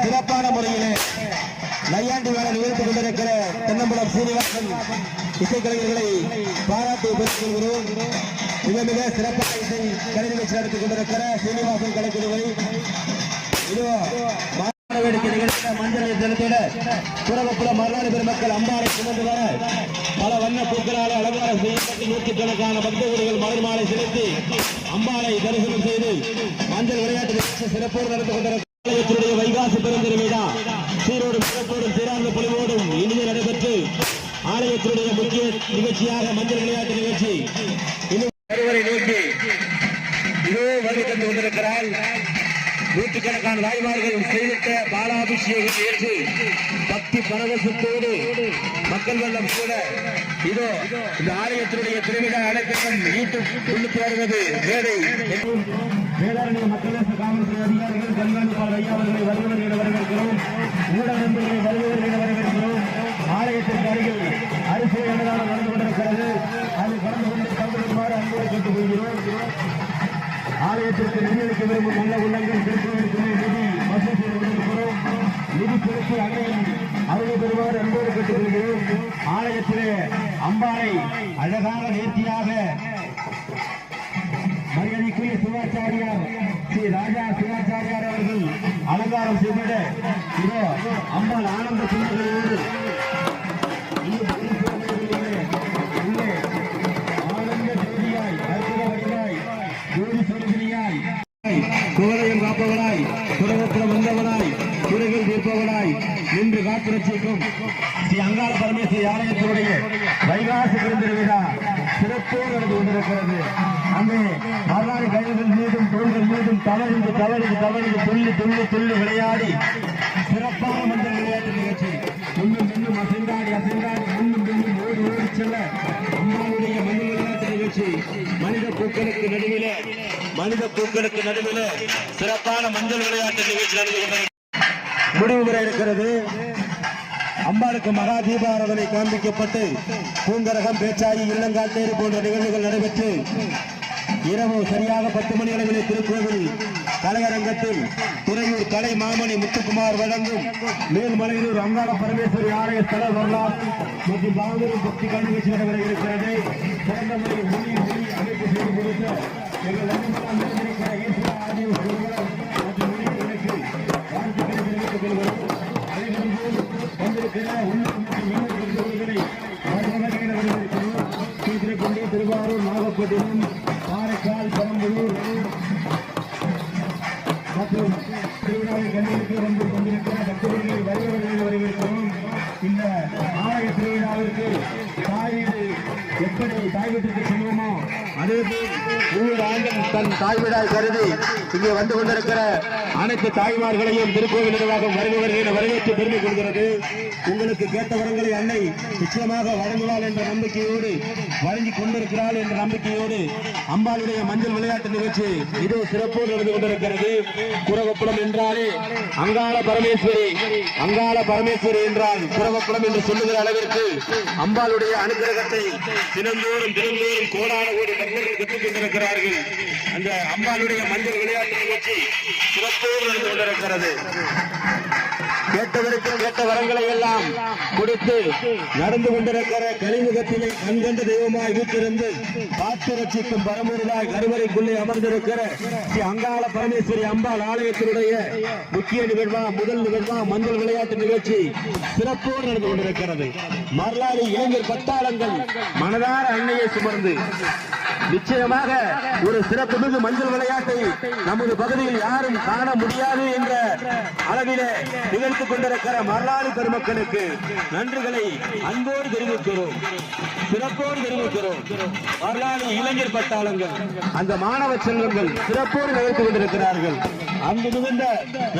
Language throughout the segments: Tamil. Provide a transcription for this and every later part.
சிறப்பான முறையிலே நையாண்டி வேலை நிகழ்த்திக் கொண்டிருக்கிற தென்னம்பலம் சீனிவாசன் இசைக்கலைஞர்களை பாராட்டி பெற்றுக்கொள்கிறோம். மிக மிக சிறப்பான இசை கலை நிகழ்ச்சி நடத்திக் கொண்டிருக்கிற சீனிவாசன் கலைக்குழுவை இதோ வேடிக்கை நிகழ்ச்சிய மஞ்சளை செலுத்திட புறவப்புல மறுநாள் பெருமக்கள் அம்பாளை சுமந்து வர பல வண்ண பூக்களால் அலங்காரம் செய்யப்பட்டு நூற்றுக்கணக்கான பக்தர்கள் மலர் மாலை செலுத்தி அம்பாளை தரிசனம் செய்து மஞ்சள் விளையாட்டு நிகழ்ச்சி சிறப்போடு நடந்து கொண்டிருக்கிற வைகாசி பெருந்திருவிழா சீரோடும் சிறப்போடும் சீரார்ந்த பொலிவோடும் இனிய நடைபெற்று ஆலயத்தினுடைய முக்கிய நிகழ்ச்சியாக மஞ்சள் விளையாட்டு நிகழ்ச்சி இன்னும் ஒருவரை நோக்கி இதோ வருகை தந்து கொண்டிருக்கிறார். நூற்றுக்கணக்கான தாய்மார்கள் செய்திட்ட பாலாபிஷேகம் நிகழ்ச்சி பக்தி பரவசத்தோடு மக்கள் வெள்ளம் கூட இதோ இந்த ஆலயத்தினுடைய திருவிழா அனைத்தையும் ஈட்டு கொண்டு வருவது மேடை வேளாண்மை மக்கள் காவல்துறை அதிகாரிகள் கண்காணிப்பாளர் ஐயா அவர்களை வருவதற்கு வரவேற்கிறோம். ஊடக நண்பர்களை வருவதற்கு வரவேற்கிறோம். ஆலயத்திற்கு அருகில் அரிசி அன்னதானம் நடந்து கொண்டிருக்கிறது. அதை கடந்து கொண்டு பங்கெடுக்குமாறு அன்போடு கேட்டுக்கொள்கிறோம். ஆலயத்திற்கு நிதியளிக்க விரும்பும் நல்ல உள்ளங்கள் திருப்பதிக்கு நிதி வசூல் செய்து கொண்டிருக்கிறோம். நிதி திரட்டி அனைவரும் அருகே பெறுமாறு அன்போடு கேட்டுக்கொள்கிறோம். ஆலயத்திலே அம்பாளை அழகாக நேர்த்தியாக மரியாதைக்குரிய சிவாச்சாரியார் ஸ்ரீ ராஜா சிவாச்சாரியார் அவர்கள் அலங்காரம் செய்திட இதோ அம்பாள் ஆனந்த சுந்தரியோடு கோலையும் காப்பவனாய் குடவப்புறம் வந்தவனாய் குறைகள் தீர்ப்பவனாய் நின்று காப்புரட்சிக்கும் ஸ்ரீ அங்காள பரமேஸ்வரி ஆலயத்தினுடைய வைகாசி பெருந்திருவிழா சிறப்போடு நடந்து கொண்டிருக்கிறது. அங்கே மறுநாள் கைகள் மீதும் தோள்கள் மீதும் தவறிந்து தவறிந்து தவறிந்து துள்ளி துள்ளி துள்ளி விளையாடி சிறப்பான மஞ்சள் விளையாட்டு நிகழ்ச்சி இன்னும் இன்னும் அசைந்தாடி அசைந்தாடி இன்னும் இன்னும் ஓடி ஓடி செல்ல அம்மாவுடைய மஞ்சள் விளையாட்டு நிகழ்ச்சி மனித பூக்களுக்கு நடுவில் சிறப்பான மஞ்சள் விளையாட்டு நிகழ்ச்சி நடந்து முடிவு பெற இருக்கிறது. அம்பாளுக்கு மகா தீபாராதனை காண்பிக்கப்பட்டு பூங்கரகம் பேச்சாயி இல்லங்காட்டேரி போன்ற நிகழ்வுகள் நடைபெற்று இரவு சரியாக 10 மணி அளவில் திருக்கோவில் கலையரங்கத்தில் துறையூர் கலை மாமணி முத்துக்குமார் வழங்கும் மேல்மலையூர் அங்காள பரமேஸ்வரி ஆலய ஸ்தல வரலாறு மற்றும் பாகூர் பக்தி நிகழ்ச்சி நடைபெற இருக்கிறது. சிறந்த முறையில் மொழி அமைப்பு செய்து கொடுத்த எங்கள் திருவாரூர் நாகப்பட்டினம் காரைக்கால் பெரம்பலூர் மற்றும் திருவிழாவை கண்டித்து வந்து கொண்டிருக்கிற பக்தர்களை வருவர்களை வரவேற்கிறோம். இந்த ஆலய திருவிழாவிற்கு தாய் வீடு எப்படி தாய் வீட்டுக்கு செல்வோமோ அதேபோல் ஒவ்வொரு ஆண்டும் தன் தாய் வீடாய் கருதி இங்கே வந்து கொண்டிருக்கிற அனைத்து தாய்மார்களையும் திருக்கோவில் நிர்வாகம் வருபவர்களை வரவேற்று பெருமை கொள்கிறது. உங்களுக்கு கேட்ட வரங்களை அன்னை நிச்சயமாக வழங்குவாள் என்ற நம்பிக்கையோடு வழங்கிக் கொண்டிருக்கிறாள் என்ற நம்பிக்கையோடு அம்பாளுடைய மஞ்சள் விளையாட்டு நிகழ்ச்சி இதோ சிறப்போடு நடந்து கொண்டிருக்கிறது. குரவப்புலம் என்றாலே அங்காள பரமேஸ்வரி என்றால் குரவப்புலம் என்று சொல்லுகிற அளவிற்கு அம்பாளுடைய அனுகிரகத்தை தினந்தோறும் கோடான கோடி பக்தர்கள் பெற்றுக் கொண்டிருக்கிறார்கள். அந்த அம்பாளுடைய மஞ்சள் விளையாட்டு நிகழ்ச்சி சிறப்போடு நடந்து கொண்டிருக்கிறது. கேட்டவருக்கும் கேட்ட வரங்களை எல்லாம் கொடுத்து நடந்து கொண்டிருக்கிற கலிமுகத்திலே கண்கண்ட தெய்வமாய் வீட்டிலிருந்து காத்து ரட்சிக்கும் பரமூராய் கருவறைக்குள்ளே அமர்ந்திருக்கிற ஸ்ரீ அங்காள பரமேஸ்வரி அம்பாள் ஆலயத்தினுடைய முக்கிய நிகழ்வா முதல் நிகழ்வா மஞ்சள் விளையாட்டு நிகழ்ச்சி சிறப்போடு நடந்து கொண்டிருக்கிறது. மரலாளி இளைஞர் பட்டாளங்கள் மனதார அன்னையை சுமர்ந்து நிச்சயமாக ஒரு சிறப்பு மிகு மஞ்சள் விளையாட்டை நமது பகுதியில் யாரும் காண முடியாது என்ற அளவிலே நிகழ்த்துக் கொண்டிருக்கிற மரலாளி பெருமக்களுக்கு நன்றிகளை அன்போடு தெரிவிக்கிறோம், சிறப்போடு தெரிவிக்கிறோம். மரலாளி இளைஞர் பட்டாளங்கள் அந்த மாணவ செல்வங்கள் சிறப்போடு நிகழ்த்துக் கொண்டிருக்கிறார்கள். அங்கு மிகுந்த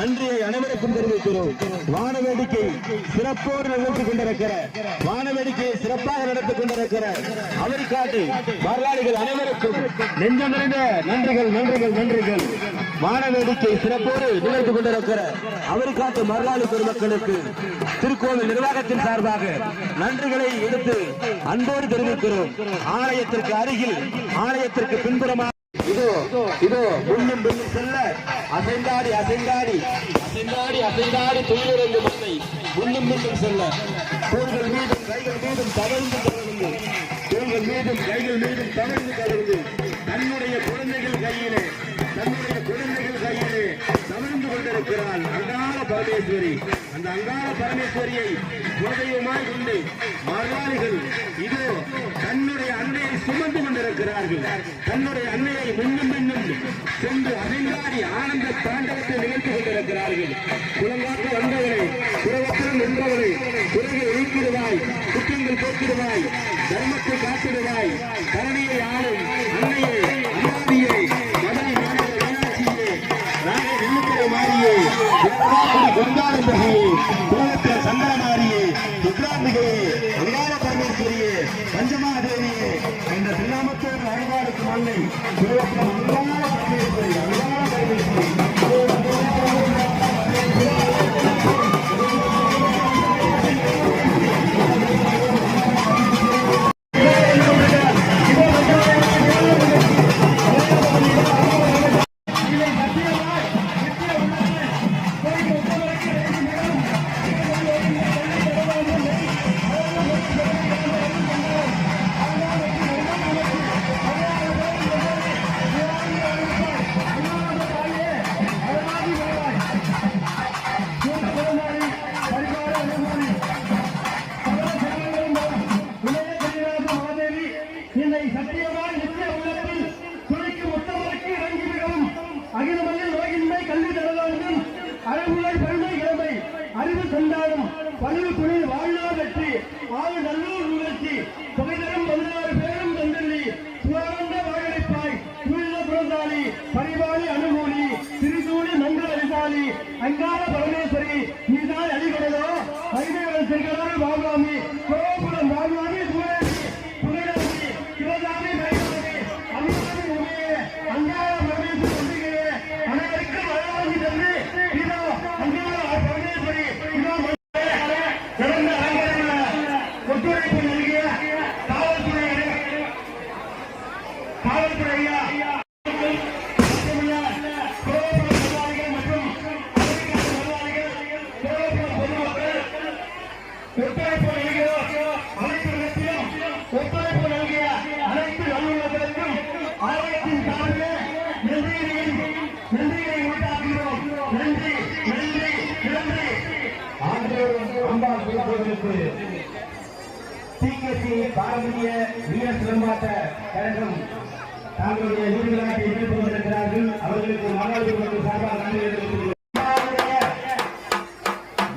நன்றியை அனைவருக்கும் தெரிவிக்கிறோம். வானவேடிக்கை சிறப்போடு நிகழ்த்திக் கொண்டிருக்கிற வானவேடிக்கையை சிறப்பாக நடத்திக் கொண்டிருக்கிற அவரிக்காட்டு வரலாறுகள் அனைவருக்கும் நெஞ்ச நிறைந்த நன்றிகள் நன்றிகள் நன்றிகள். வானவேடிக்கை சிறப்போடு நிகழ்த்திக் கொண்டிருக்கிற அவரிக்காட்டு மரலாளி பெருமக்களுக்கு திருக்கோவில் நிர்வாகத்தின் சார்பாக நன்றிகளை எடுத்து அன்போடு தெரிவிக்கிறோம். ஆலயத்திற்கு அருகில் ஆலயத்திற்கு பின்புறமாக இதோ இதோ முன்னும் பின்னும் செல்ல அசைந்தாடி அசைந்தாடி அசைந்தாடி அசைந்தாடி துயிலிறங்கு மண்ணை முன்னும் பின்னும் செல்ல தோள்கள் மீதும் கைகள் மீதும் தவழ்ந்து தவழ்ந்து தோள்கள் மீதும் கைகள் மீதும் தவழ்ந்து தவழ்ந்து தன்னுடைய குழந்தைகள் கையிலே தவழ்ந்து கொண்டிருக்கிறாள் அங்காள பரமேஸ்வரி. அந்த அங்காள பரமேஸ்வரியை குலதெய்வமாய் கொண்டு மலையாளிகள் இதோ தன்னுடைய அன்னையை சுமந்து கொண்டிருக்கிறார்கள். தன்னுடைய அன்னையை முன்னும் பின்னும் சென்று அசைந்தாடி ஆனந்த தாண்டவத்தை நிகழ்த்தி கொண்டிருக்கிறார்கள். குலங்காக்க வந்தவரை குலவத்திரம் நின்றவரை குறையை நீக்கிடுவாய், குற்றங்கள் போக்கிடுவாய், தர்மத்தை காத்திடுவாய், கரணியை ஆளும் அன்னையை அம்மாவியை மதுரை மீனாட்சியே நாகை நெல்லுக்கரை மாறியே கொண்டாடும்பகையே குலவத்திர சந்தனமாரியே துர்காம்பிகையே அங்காள பரமேஸ்வரியே பஞ்சமாதேவியே என்ற திருநாமத்தோடு வழிபாடுக்கும் அன்னை குலவத்திரம் அங்காள பரமேஸ்வரி அங்காள பரமேஸ்வரி. அங்காள பரமேஸ்வரி நீதான் அடிபடலோ வைதேவன் செங்கலாறு பாபுராமி கோபுரம் பாபுராமி புகழாமி சிவகாமி வைகாமி அம்மாமி உமையே அங்காள பரமேஸ்வரி ஒன்றுகிறே அனைவருக்கும் அழகாகி தந்து இதோ அங்காள பரமேஸ்வரி இதோ சிறந்த அலங்காரங்கள ஒத்துழைப்பு நல்கிய காவல்துறை ஐயா பாரம்பரிய வீரர் சிலம்பாட்ட கழகம் தங்களுடைய வீடுகளாக எதிர்ப்பு கொண்டிருக்கிறார்கள். அவர்களுக்கு மாணவர்களுக்கு சார்பாக நன்றி தெரிவித்துக் கொள்கிறேன்.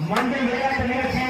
மஞ்சள் விளையாட்டு நிகழ்ச்சி